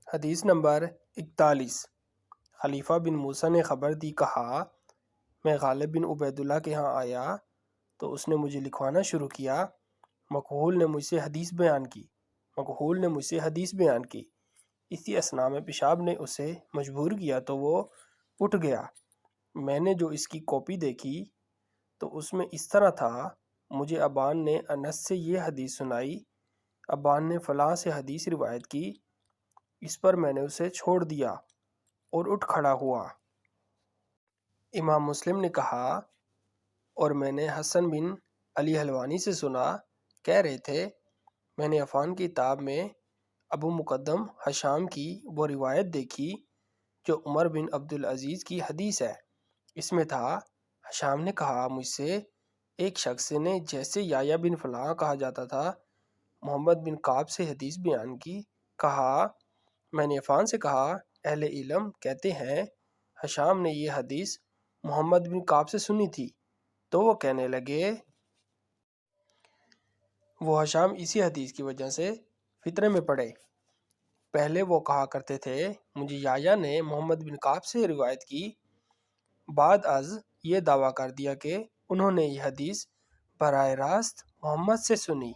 حدیث نمبر 41۔ خلیفہ بن موسیٰ نے خبر دی، کہا میں غالب بن عبید اللہ کے ہاں آیا تو اس نے مجھے لکھوانا شروع کیا۔ مکحول نے مجھ سے حدیث بیان کی۔ اسی اثناء میں پیشاب نے اسے مجبور کیا تو وہ اٹھ گیا۔ میں نے جو اس کی کاپی دیکھی تو اس میں اس طرح تھا، مجھے ابان نے انس سے یہ حدیث سنائی، ابان نے فلاں سے حدیث روایت کی، اس پر میں نے اسے چھوڑ دیا اور اٹھ کھڑا ہوا۔ امام مسلم نے کہا، اور میں نے حسن بن علی حلوانی سے سنا، کہہ رہے تھے میں نے عفان کی کتاب میں ابو مقدم حشام کی وہ روایت دیکھی جو عمر بن عبدالعزیز کی حدیث ہے۔ اس میں تھا، حشام نے کہا مجھ سے ایک شخص نے جیسے یحییٰ بن فلاں کہا جاتا تھا، محمد بن کعب سے حدیث بیان کی۔ کہا میں نے عفان سے کہا، اہل علم کہتے ہیں حشام نے یہ حدیث محمد بن کعب سے سنی تھی، تو وہ کہنے لگے وہ حشام اسی حدیث کی وجہ سے فتنے میں پڑے۔ پہلے وہ کہا کرتے تھے مجھے یحییٰ نے محمد بن کعب سے روایت کی، بعد از یہ دعویٰ کر دیا کہ انہوں نے یہ حدیث براہ راست محمد سے سنی۔